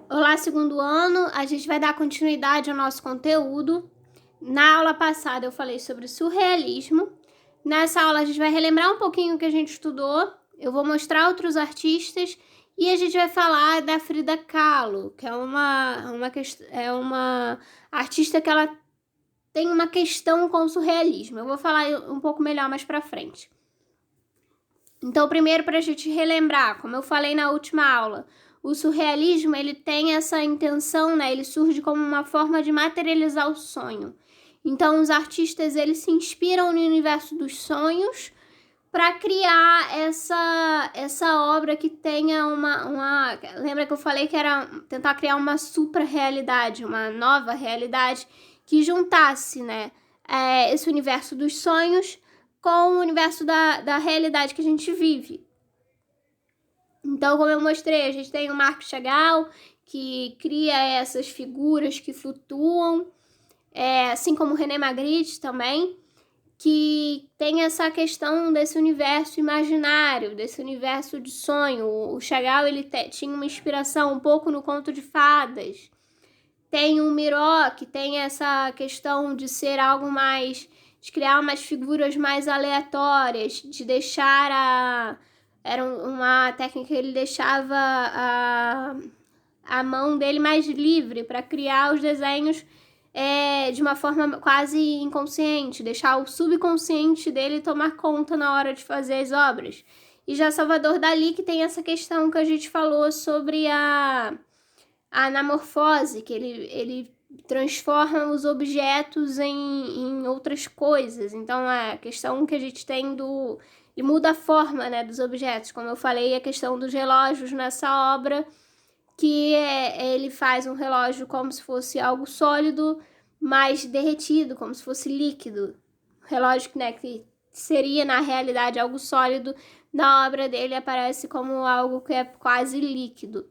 Olá, segundo ano, a gente vai dar continuidade ao nosso conteúdo. Na aula passada eu falei sobre surrealismo. Nessa aula a gente vai relembrar um pouquinho o que a gente estudou. Eu vou mostrar outros artistas e a gente vai falar da Frida Kahlo, que é uma artista que ela tem uma questão com o surrealismo. Eu vou falar um pouco melhor mais pra frente. Então, primeiro, para a gente relembrar, como eu falei na última aula, o surrealismo ele tem essa intenção, né? Ele surge como uma forma de materializar o sonho. Então, os artistas eles se inspiram no universo dos sonhos para criar essa obra que tenha uma. Lembra que eu falei que era tentar criar uma supra-realidade, uma nova realidade que juntasse, né? Esse universo dos sonhos com o universo da realidade que a gente vive. Então, como eu mostrei, a gente tem o Marc Chagall, que cria essas figuras que flutuam, assim como o René Magritte também, que tem essa questão desse universo imaginário, desse universo de sonho. O Chagall ele tinha uma inspiração um pouco no conto de fadas. Tem o Miró, que tem essa questão de ser algo mais... de criar umas figuras mais aleatórias, de deixar era uma técnica que ele deixava a mão dele mais livre para criar os desenhos de uma forma quase inconsciente, deixar o subconsciente dele tomar conta na hora de fazer as obras. E já Salvador Dalí, que tem essa questão que a gente falou sobre a anamorfose, que ele transforma os objetos em outras coisas. Então, a questão que a gente tem e muda a forma, né, dos objetos. Como eu falei, a questão dos relógios nessa obra, que ele faz um relógio como se fosse algo sólido, mas derretido, como se fosse líquido. Relógio, né, que seria, na realidade, algo sólido, na obra dele aparece como algo que é quase líquido.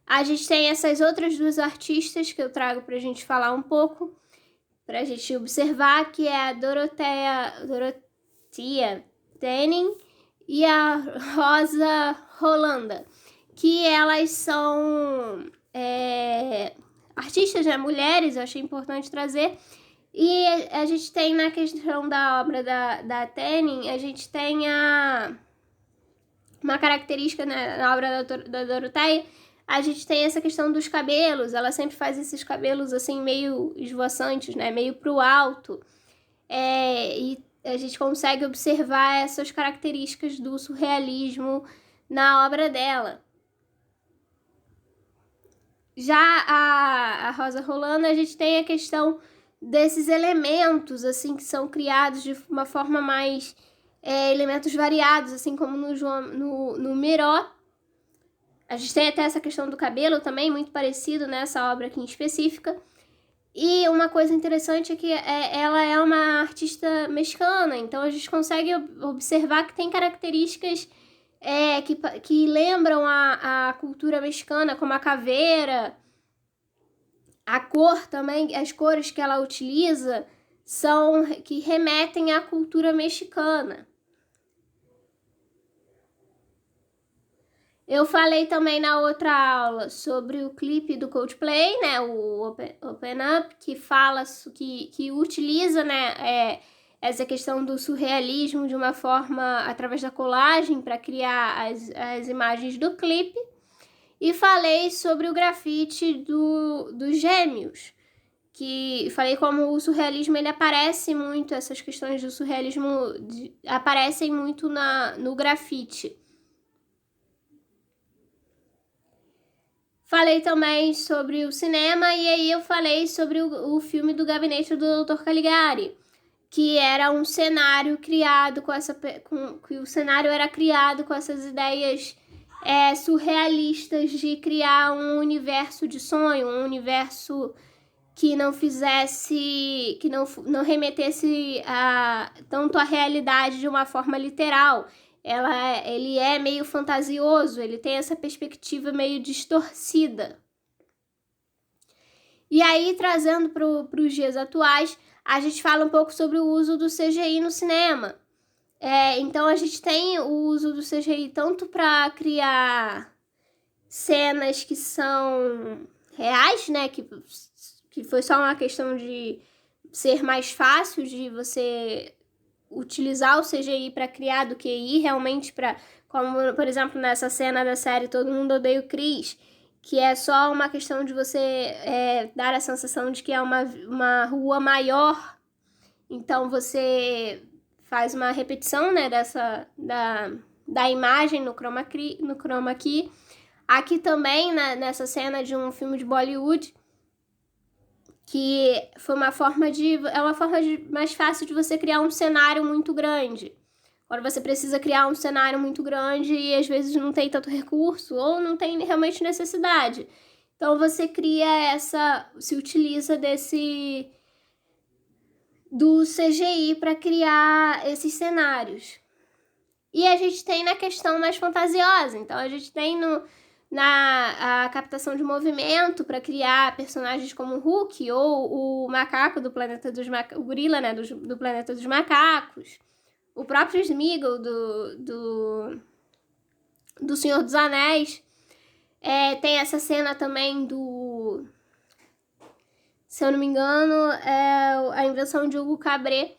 A gente tem essas outras duas artistas que eu trago pra gente falar um pouco, pra gente observar, que é a Dorothea Denning e a Rosa Rolanda, que elas são artistas, né, mulheres, eu achei importante trazer. E a gente tem na questão da obra da Denning, a gente tem uma característica, né, na obra da Dorothea. A gente tem essa questão dos cabelos, ela sempre faz esses cabelos assim meio esvoaçantes, né, meio pro alto, e a gente consegue observar essas características do surrealismo na obra dela. Já a Rosa Rolando, a gente tem a questão desses elementos assim que são criados de uma forma mais elementos variados, assim como no Miró. A gente tem até essa questão do cabelo também, muito parecido nessa obra aqui em específica. E uma coisa interessante é que ela é uma artista mexicana, então a gente consegue observar que tem características que lembram a cultura mexicana, como a caveira, a cor também, as cores que ela utiliza são que remetem à cultura mexicana. Eu falei também na outra aula sobre o clipe do Coldplay, né, o Open Up, que fala, que utiliza, né, essa questão do surrealismo de uma forma, através da colagem, para criar as imagens do clipe. E falei sobre o grafite dos Gêmeos, que falei como o surrealismo, ele aparece muito, essas questões do surrealismo aparecem muito no grafite. Falei também sobre o cinema e aí eu falei sobre o filme do Gabinete do Dr. Caligari, que era um cenário criado que o cenário era criado com essas ideias surrealistas de criar um universo de sonho, um universo que não fizesse, que não remetesse tanto à realidade de uma forma literal. Ele é meio fantasioso, ele tem essa perspectiva meio distorcida. E aí, trazendo para os dias atuais, a gente fala um pouco sobre o uso do CGI no cinema. Então a gente tem o uso do CGI tanto para criar cenas que são reais, né? Que foi só uma questão de ser mais fácil de você utilizar o CGI para criar do que ir realmente para, como por exemplo nessa cena da série Todo Mundo Odeia o Chris, que é só uma questão de você dar a sensação de que é uma rua maior, então você faz uma repetição, né, da imagem no chroma key. Aqui também, nessa cena de um filme de Bollywood, que foi uma forma mais fácil de você criar um cenário muito grande. Agora você precisa criar um cenário muito grande e às vezes não tem tanto recurso ou não tem realmente necessidade. Então você se utiliza do CGI para criar esses cenários. E a gente tem na questão mais fantasiosa. Então a gente tem a captação de movimento para criar personagens como o Hulk ou o macaco do Planeta dos Macacos, o gorila, né, do Planeta dos Macacos, o próprio Sméagol do Senhor dos Anéis. Tem essa cena também se eu não me engano, a invenção de Hugo Cabret,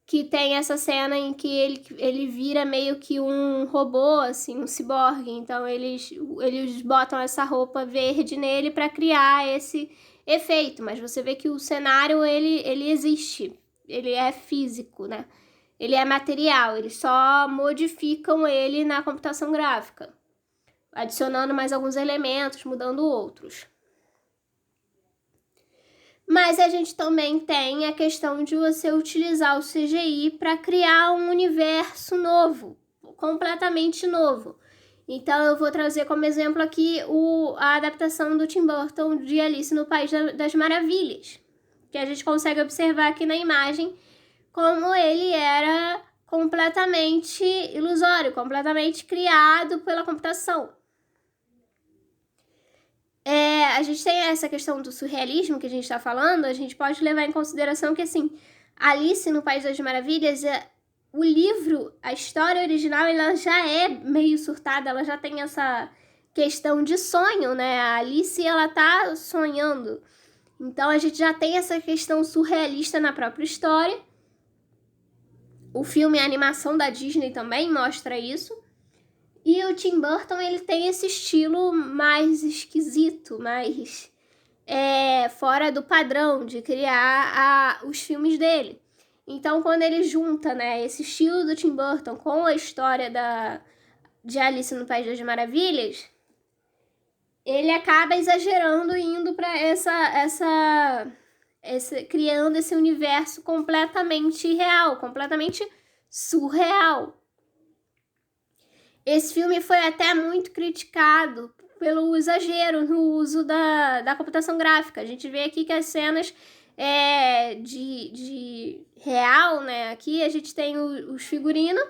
que tem essa cena em que ele vira meio que um robô, assim, um ciborgue. Então eles botam essa roupa verde nele para criar esse efeito. Mas você vê que o cenário, ele existe. Ele é físico, né? Ele é material. Eles só modificam ele na computação gráfica, adicionando mais alguns elementos, mudando outros. Mas a gente também tem a questão de você utilizar o CGI para criar um universo novo, completamente novo. Então eu vou trazer como exemplo aqui a adaptação do Tim Burton de Alice no País das Maravilhas, que a gente consegue observar aqui na imagem como ele era completamente ilusório, completamente criado pela computação. A gente tem essa questão do surrealismo que a gente está falando, a gente pode levar em consideração que, assim, Alice no País das Maravilhas, o livro, a história original, ela já é meio surtada, ela já tem essa questão de sonho, né? A Alice, ela tá sonhando. Então, a gente já tem essa questão surrealista na própria história. O filme e a animação da Disney também mostra isso. E o Tim Burton, ele tem esse estilo mais esquisito, mais fora do padrão de criar os filmes dele. Então, quando ele junta, né, esse estilo do Tim Burton com a história de Alice no País das Maravilhas, ele acaba exagerando e indo para criando esse universo completamente real, completamente surreal. Esse filme foi até muito criticado pelo exagero no uso da computação gráfica. A gente vê aqui que as cenas de real, né? Aqui a gente tem os figurinos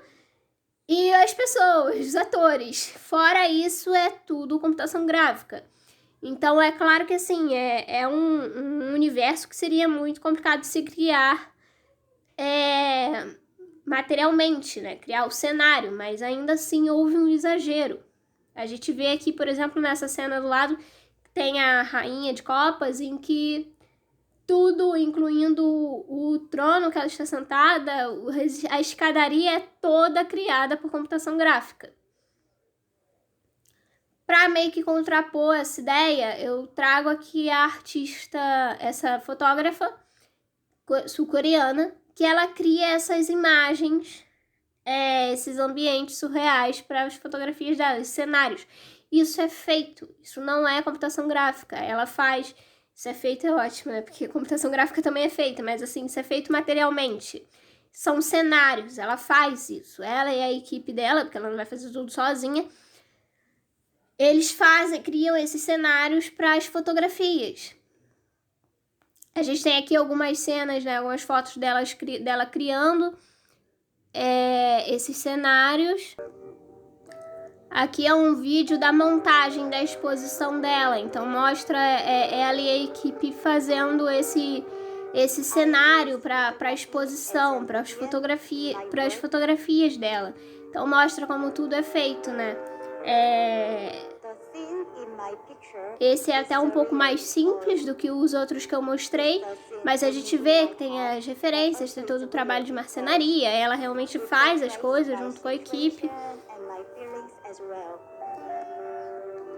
e as pessoas, os atores. Fora isso, é tudo computação gráfica. Então, é claro que, assim, é um universo que seria muito complicado de se criar materialmente, né? Criar o cenário, mas ainda assim houve um exagero. A gente vê aqui, por exemplo, nessa cena do lado, tem a rainha de copas, em que tudo, incluindo o trono que ela está sentada, a escadaria é toda criada por computação gráfica. Para meio que contrapor essa ideia, eu trago aqui a artista, essa fotógrafa sul-coreana, que ela cria essas imagens, esses ambientes surreais para as fotografias dela, esses cenários. Isso é feito, isso não é computação gráfica, ela faz. Isso é feito, é ótimo, né? Porque computação gráfica também é feita, mas assim, isso é feito materialmente. São cenários, ela faz isso. Ela e a equipe dela, porque ela não vai fazer tudo sozinha, eles criam esses cenários para as fotografias. A gente tem aqui algumas cenas, né, algumas fotos dela criando esses cenários. Aqui é um vídeo da montagem da exposição dela, então mostra ela e a equipe fazendo esse cenário para a exposição, para as fotografias dela. Então mostra como tudo é feito, né? Esse é até um pouco mais simples do que os outros que eu mostrei, mas a gente vê que tem as referências, tem todo o trabalho de marcenaria, ela realmente faz as coisas junto com a equipe.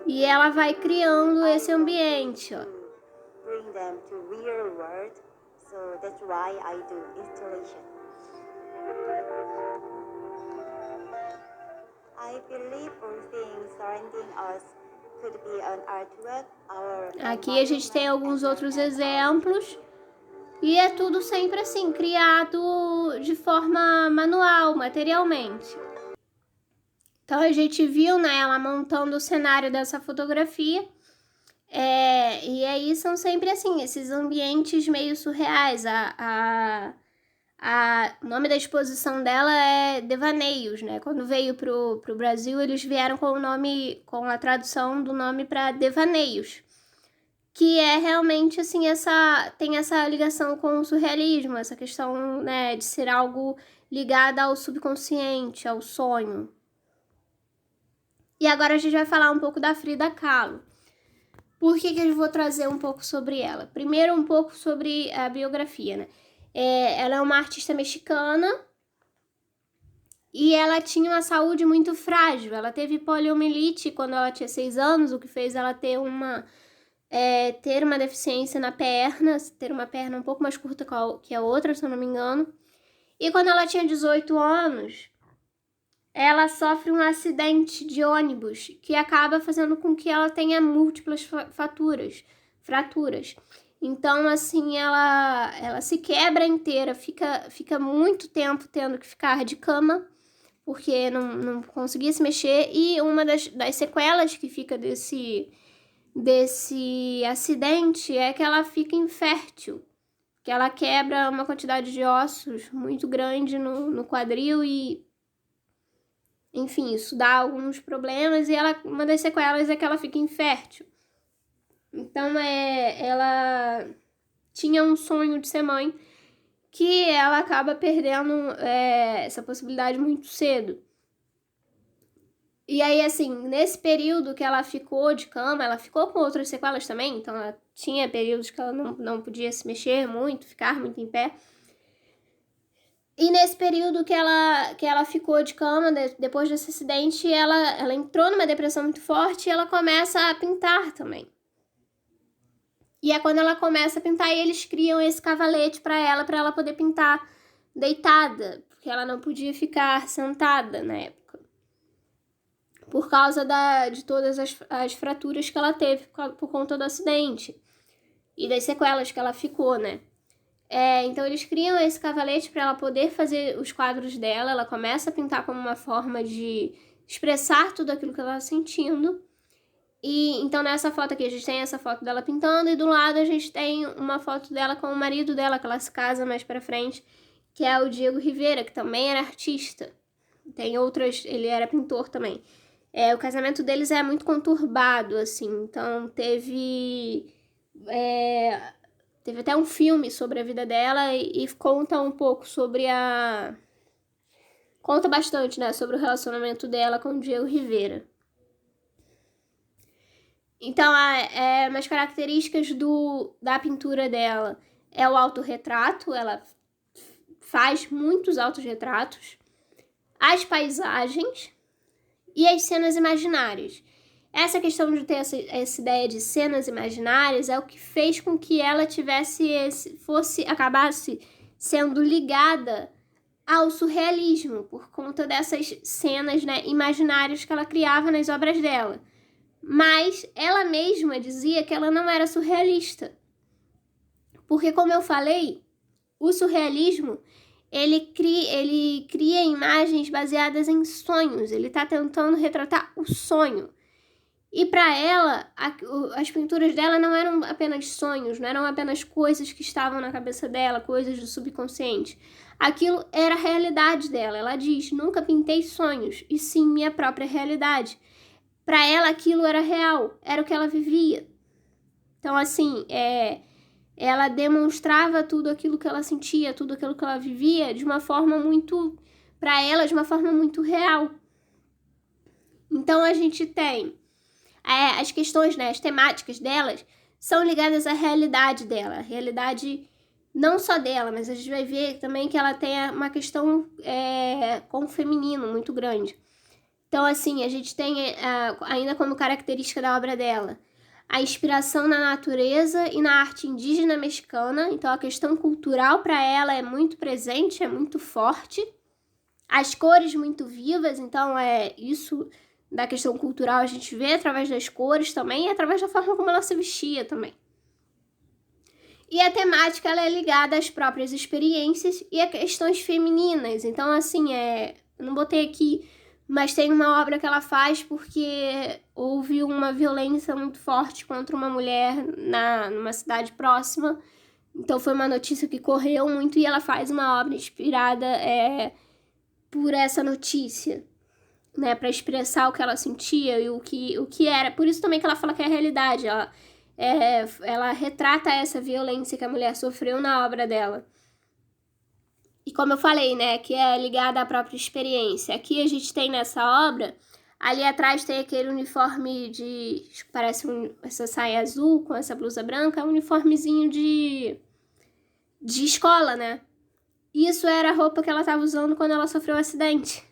E ela vai criando esse ambiente, ó. Aqui a gente tem alguns outros exemplos. E é tudo sempre assim, criado de forma manual, materialmente. Então a gente viu, né, ela montando o cenário dessa fotografia. E aí são sempre assim, esses ambientes meio surreais. O nome da exposição dela é Devaneios, né? Quando veio pro Brasil, eles vieram com a tradução do nome para Devaneios, que é realmente assim, tem essa ligação com o surrealismo, essa questão, né, de ser algo ligado ao subconsciente, ao sonho. E agora a gente vai falar um pouco da Frida Kahlo. Por que eu vou trazer um pouco sobre ela? Primeiro, um pouco sobre a biografia, né? Ela é uma artista mexicana e ela tinha uma saúde muito frágil. Ela teve poliomielite quando ela tinha 6 anos, o que fez ela ter uma deficiência na perna, ter uma perna um pouco mais curta que a outra, se eu não me engano. E quando ela tinha 18 anos, ela sofre um acidente de ônibus que acaba fazendo com que ela tenha múltiplas fraturas. Então, assim, ela se quebra inteira, fica muito tempo tendo que ficar de cama, porque não conseguia se mexer. E uma das sequelas que fica desse acidente é que ela fica infértil, que ela quebra uma quantidade de ossos muito grande no quadril e, enfim, isso dá alguns problemas. E uma das sequelas é que ela fica infértil. Então, ela tinha um sonho de ser mãe, que ela acaba perdendo essa possibilidade muito cedo. E aí, assim, nesse período que ela ficou de cama, ela ficou com outras sequelas também, então ela tinha períodos que ela não podia se mexer muito, ficar muito em pé. E nesse período que ela ficou de cama, depois desse acidente, ela entrou numa depressão muito forte e ela começa a pintar também. E é quando ela começa a pintar e eles criam esse cavalete para ela poder pintar deitada, porque ela não podia ficar sentada na época, por causa de todas as fraturas que ela teve por conta do acidente e das sequelas que ela ficou, né? Então eles criam esse cavalete para ela poder fazer os quadros dela. Ela começa a pintar como uma forma de expressar tudo aquilo que ela estava sentindo. E então nessa foto aqui a gente tem essa foto dela pintando e do lado a gente tem uma foto dela com o marido dela, que ela se casa mais pra frente, que é o Diego Rivera, que também era artista. Tem outras, ele era pintor também. O casamento deles é muito conturbado, assim, então teve até um filme sobre a vida dela e conta um pouco sobre conta bastante, né, sobre o relacionamento dela com o Diego Rivera. Então, umas características da pintura dela é o autorretrato, ela faz muitos autorretratos, as paisagens e as cenas imaginárias. Essa questão de ter essa ideia de cenas imaginárias é o que fez com que ela acabasse sendo ligada ao surrealismo, por conta dessas cenas, né, imaginárias que ela criava nas obras dela. Mas ela mesma dizia que ela não era surrealista. Porque, como eu falei, o surrealismo, ele cria imagens baseadas em sonhos. Ele está tentando retratar o sonho. E para ela, as pinturas dela não eram apenas sonhos, não eram apenas coisas que estavam na cabeça dela, coisas do subconsciente. Aquilo era a realidade dela. Ela diz, nunca pintei sonhos, e sim minha própria realidade. Para ela, aquilo era real, era o que ela vivia. Então, assim, ela demonstrava tudo aquilo que ela sentia, tudo aquilo que ela vivia de uma forma muito, para ela, de uma forma muito real. Então a gente tem as questões, né, as temáticas delas são ligadas à realidade dela, a realidade não só dela, mas a gente vai ver também que ela tem uma questão com o feminino muito grande. Então, assim, a gente tem ainda como característica da obra dela a inspiração na natureza e na arte indígena mexicana. Então, a questão cultural para ela é muito presente, é muito forte. As cores muito vivas, então isso da questão cultural a gente vê através das cores também e através da forma como ela se vestia também. E a temática ela é ligada às próprias experiências e a questões femininas. Então, assim, eu não botei aqui, mas tem uma obra que ela faz porque houve uma violência muito forte contra uma mulher numa cidade próxima. Então, foi uma notícia que correu muito e ela faz uma obra inspirada por essa notícia, né? Para expressar o que ela sentia e o que era. Por isso também que ela fala que é a realidade. Ela retrata essa violência que a mulher sofreu na obra dela. E como eu falei, né, que é ligada à própria experiência. Aqui a gente tem nessa obra, ali atrás tem aquele uniforme parece essa saia azul com essa blusa branca, um uniformezinho de escola, né? Isso era a roupa que ela estava usando quando ela sofreu o acidente.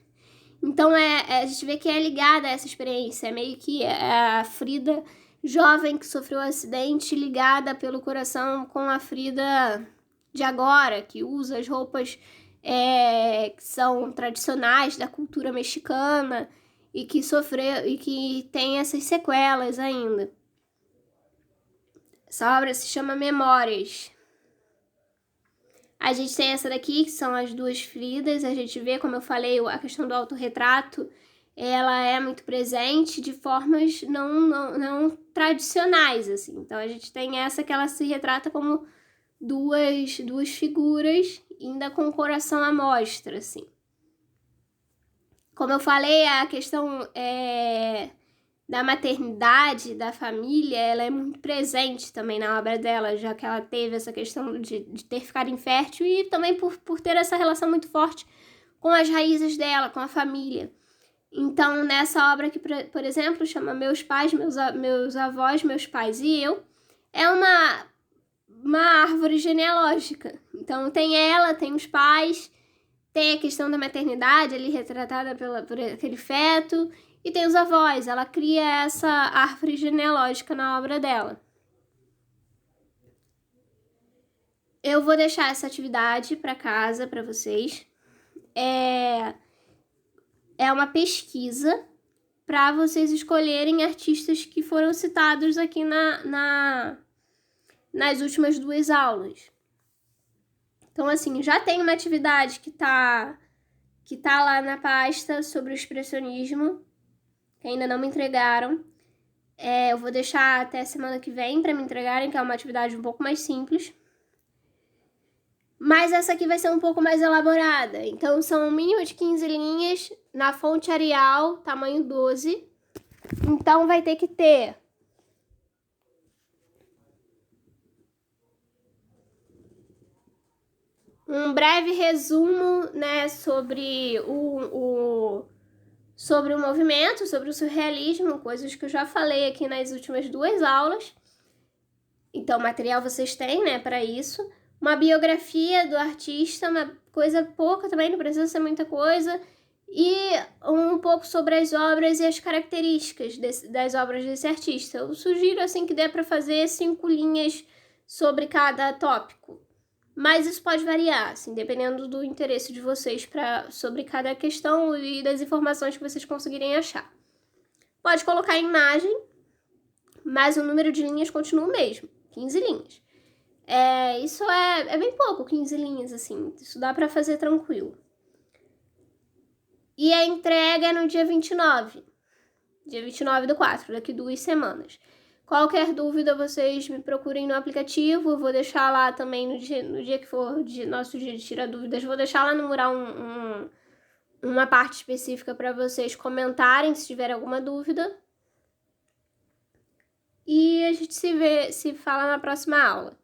Então a gente vê que é ligada a essa experiência, é meio que a Frida jovem que sofreu um acidente ligada pelo coração com a Frida de agora, que usa as roupas que são tradicionais da cultura mexicana e que sofreu e que tem essas sequelas ainda. Essa obra se chama Memórias. A gente tem essa daqui, que são as duas Fridas. A gente vê, como eu falei, a questão do autorretrato, ela é muito presente de formas não tradicionais, assim. Então, a gente tem essa que ela se retrata como duas figuras, ainda com o coração à mostra, assim. Como eu falei, a questão da maternidade, da família, ela é muito presente também na obra dela, já que ela teve essa questão de ter ficado infértil e também por ter essa relação muito forte com as raízes dela, com a família. Então, nessa obra que, por exemplo, chama Meus Pais, Meus Avós, Meus Pais e Eu, é uma árvore genealógica. Então, tem ela, tem os pais, tem a questão da maternidade ali retratada por aquele feto, e tem os avós. Ela cria essa árvore genealógica na obra dela. Eu vou deixar essa atividade para casa para vocês. É uma pesquisa para vocês escolherem artistas que foram citados aqui nas últimas 2 aulas. Então, assim, já tem uma atividade que tá lá na pasta sobre o expressionismo, que ainda não me entregaram. Eu vou deixar até semana que vem para me entregarem, que é uma atividade um pouco mais simples. Mas essa aqui vai ser um pouco mais elaborada. Então, são um mínimo de 15 linhas na fonte Arial, tamanho 12. Então, vai ter que ter um breve resumo, né, sobre o movimento, sobre o surrealismo, coisas que eu já falei aqui nas últimas 2 aulas. Então, material vocês têm, né, para isso. Uma biografia do artista, uma coisa pouca também, não precisa ser muita coisa. E um pouco sobre as obras e as características das obras desse artista. Eu sugiro, assim, que dê para fazer 5 linhas sobre cada tópico. Mas isso pode variar, assim, dependendo do interesse de vocês sobre cada questão e das informações que vocês conseguirem achar. Pode colocar imagem, mas o número de linhas continua o mesmo, 15 linhas. Isso é bem pouco, 15 linhas, assim, isso dá pra fazer tranquilo. E a entrega é no dia 29 do 4, daqui 2 semanas. Qualquer dúvida, vocês me procurem no aplicativo. Eu vou deixar lá também no dia que for nosso dia de tirar dúvidas. Vou deixar lá no mural uma parte específica para vocês comentarem se tiver alguma dúvida. E a gente se fala na próxima aula.